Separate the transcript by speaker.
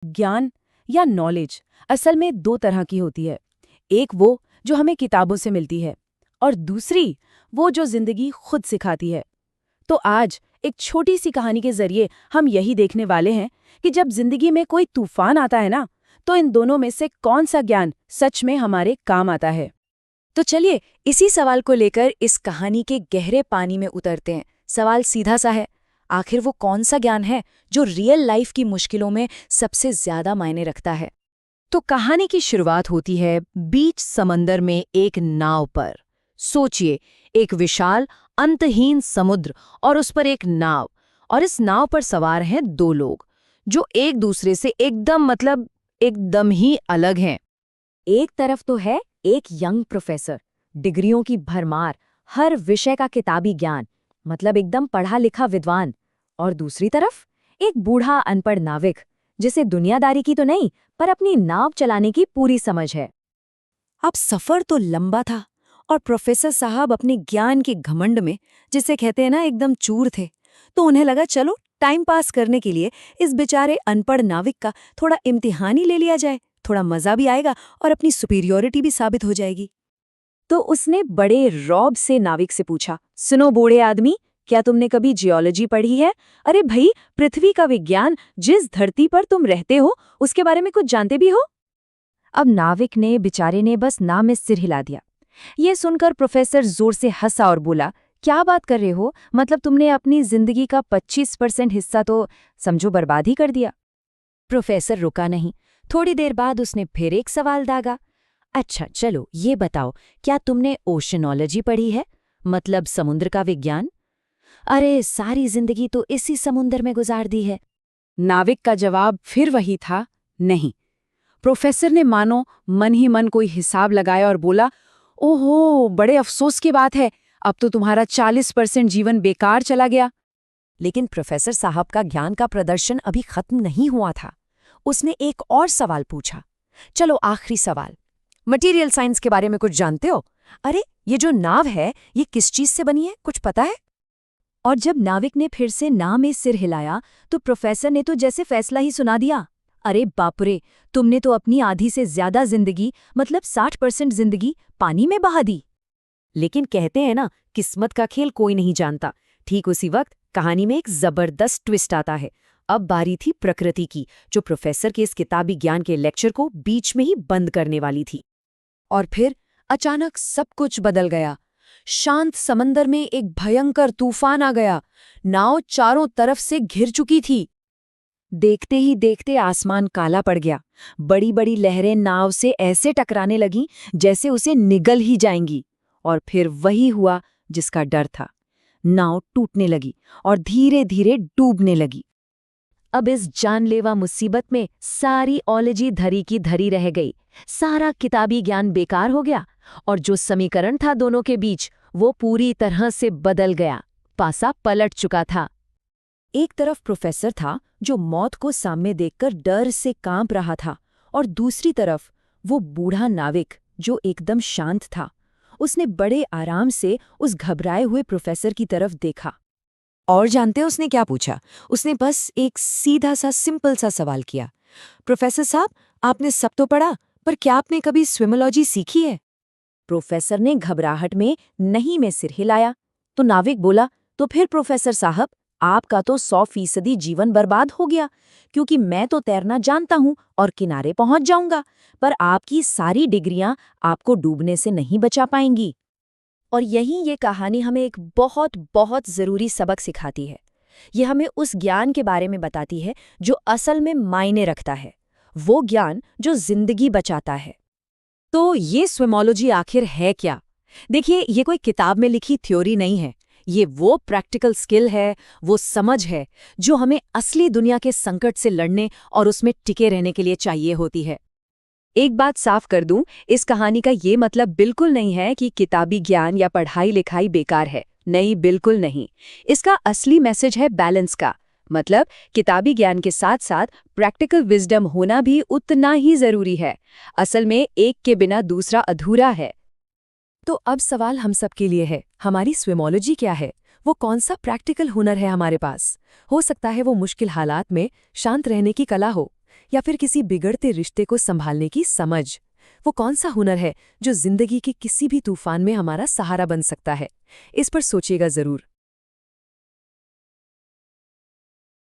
Speaker 1: ज्ञान या नॉलेज असल में दो तरह की होती है। एक वो जो हमें किताबों से मिलती है और दूसरी वो जो जिंदगी खुद सिखाती है। तो आज एक छोटी सी कहानी के जरिए हम यही देखने वाले हैं कि जब जिंदगी में कोई तूफान आता है ना, तो इन दोनों में से कौन सा ज्ञान सच में हमारे काम आता है।
Speaker 2: तो चलिए इसी सवाल को लेकर इस कहानी के गहरे पानी में उतरते हैं। सवाल सीधा सा है, आखिर वो कौन सा ज्ञान है जो रियल लाइफ की मुश्किलों में सबसे ज्यादा मायने रखता है।
Speaker 1: तो कहानी की शुरुआत होती है बीच समंदर में एक नाव पर। सोचिए, एक विशाल अंतहीन समुद्र और उस पर एक नाव, और इस नाव पर सवार हैं दो लोग जो एक दूसरे से एकदम ही अलग हैं।
Speaker 2: एक तरफ तो है एक यंग प्रोफेसर, डिग्रियों की भरमार, हर विषय का किताबी ज्ञान, मतलब एकदम पढ़ा लिखा विद्वान। और दूसरी तरफ एक बूढ़ा अनपढ़ नाविक, जिसे दुनियादारी की तो नहीं पर अपनी नाव चलाने की पूरी समझ है। अब सफर तो लंबा था और प्रोफेसर साहब अपने ज्ञान के घमंड में, जिसे कहते हैं ना, एकदम चूर थे। तो उन्हें लगा चलो टाइम पास करने के लिए इस बेचारे अनपढ़ नाविक का थोड़ा इम्तिहान ही ले लिया जाए, थोड़ा मजा भी आएगा और अपनी सुपीरियोरिटी भी साबित हो जाएगी। तो उसने बड़े रौब से नाविक से पूछा, सुनो बूढ़े आदमी, क्या तुमने कभी जियोलॉजी पढ़ी है? अरे भाई, पृथ्वी का विज्ञान, जिस धरती पर तुम रहते हो उसके बारे में कुछ जानते भी हो? अब नाविक ने, बेचारे ने, बस ना में सिर हिला दिया। ये सुनकर प्रोफेसर जोर से हंसा और बोला, क्या बात कर रहे हो? मतलब तुमने अपनी जिंदगी का 25% हिस्सा तो समझो बर्बाद ही कर दिया। प्रोफेसर रुका नहीं। थोड़ी देर बाद उसने फिर एक सवाल दागा। अच्छा चलो ये बताओ, क्या तुमने ओशनोलॉजी पढ़ी है? मतलब समुद्र का विज्ञान। अरे सारी जिंदगी तो इसी समुद्र में गुजार दी है।
Speaker 1: नाविक का जवाब फिर वही था, नहीं। प्रोफेसर ने मानो मन ही मन कोई हिसाब लगाया और बोला, ओहो, बड़े अफसोस की बात है, अब तो तुम्हारा 40% जीवन बेकार चला गया।
Speaker 2: लेकिन प्रोफेसर साहब का ज्ञान का प्रदर्शन अभी खत्म नहीं हुआ था। उसने एक और सवाल पूछा। चलो आखिरी सवाल, मटेरियल साइंस के बारे में कुछ जानते हो? अरे ये जो नाव है ये किस चीज से बनी है, कुछ पता है? और जब नाविक ने फिर से ना में सिर हिलाया तो प्रोफेसर ने तो जैसे फैसला ही सुना दिया। अरे बापरे, तुमने तो अपनी आधी से ज्यादा जिंदगी, मतलब 60% जिंदगी पानी में बहा दी। लेकिन कहते हैं ना, किस्मत का खेल कोई नहीं जानता। ठीक उसी वक्त कहानी में एक जबरदस्त ट्विस्ट आता है। अब बारी थी प्रकृति की, जो प्रोफेसर के इस किताबी ज्ञान के लेक्चर को बीच में ही बंद करने वाली थी। और फिर अचानक सब कुछ बदल गया। शांत समंदर में एक भयंकर तूफान आ गया। नाव चारों तरफ से घिर चुकी थी। देखते ही देखते आसमान काला पड़ गया। बड़ी बड़ी लहरें नाव से ऐसे टकराने लगीं जैसे उसे निगल ही जाएंगी। और फिर वही हुआ जिसका डर था। नाव टूटने लगी और धीरे धीरे डूबने लगी। अब इस जानलेवा मुसीबत में सारी ओलॉजी धरी की धरी रह गई। सारा किताबी ज्ञान बेकार हो गया और जो समीकरण था दोनों के बीच, वो पूरी तरह से बदल गया। पासा पलट चुका था। एक तरफ प्रोफेसर था जो मौत को सामने देखकर डर से कांप रहा था, और दूसरी तरफ वो बूढ़ा नाविक जो एकदम शांत था। उसने बड़े आराम से उस घबराए हुए प्रोफेसर की तरफ देखा। और जानते हो उसने क्या पूछा? उसने बस एक सीधा सा सिंपल सा सवाल किया, प्रोफेसर साहब, आपने सब तो पढ़ा, पर क्या आपने कभी स्विमोलॉजी सीखी है? प्रोफेसर ने घबराहट में नहीं में सिर हिलाया। तो नाविक बोला, तो फिर प्रोफेसर साहब, आपका तो 100% जीवन बर्बाद हो गया, क्योंकि मैं तो तैरना जानता हूँ और किनारे पहुंच जाऊंगा, पर आपकी सारी डिग्रियां आपको डूबने से नहीं बचा पाएंगी। और यहीं ये कहानी हमें एक बहुत बहुत ज़रूरी सबक सिखाती है। ये हमें उस ज्ञान के बारे में बताती है जो असल में मायने रखता है, वो ज्ञान जो जिंदगी बचाता है। तो ये स्विमोलॉजी आखिर है क्या? देखिए, ये कोई किताब में लिखी थ्योरी नहीं है। ये वो प्रैक्टिकल स्किल है, वो समझ है जो हमें असली दुनिया के संकट से लड़ने और उसमें टिके रहने के लिए चाहिए होती है। एक बात साफ कर दूं, इस कहानी का ये मतलब बिल्कुल नहीं है कि किताबी ज्ञान या पढ़ाई लिखाई बेकार है। नहीं, बिल्कुल नहीं। इसका असली मैसेज है बैलेंस का। मतलब किताबी ज्ञान के साथ साथ प्रैक्टिकल विजडम होना भी उतना ही जरूरी है। असल में एक के बिना दूसरा अधूरा है। तो अब सवाल हम सबके लिए है, हमारी स्विमोलॉजी क्या है? वो कौन सा प्रैक्टिकल हुनर है हमारे पास? हो सकता है वो मुश्किल हालात में शांत रहने की कला हो, या फिर किसी बिगड़ते रिश्ते को संभालने की समझ? वो कौन सा हुनर है जो जिंदगी के किसी भी तूफान में हमारा सहारा बन सकता है? इस पर सोचिएगा जरूर।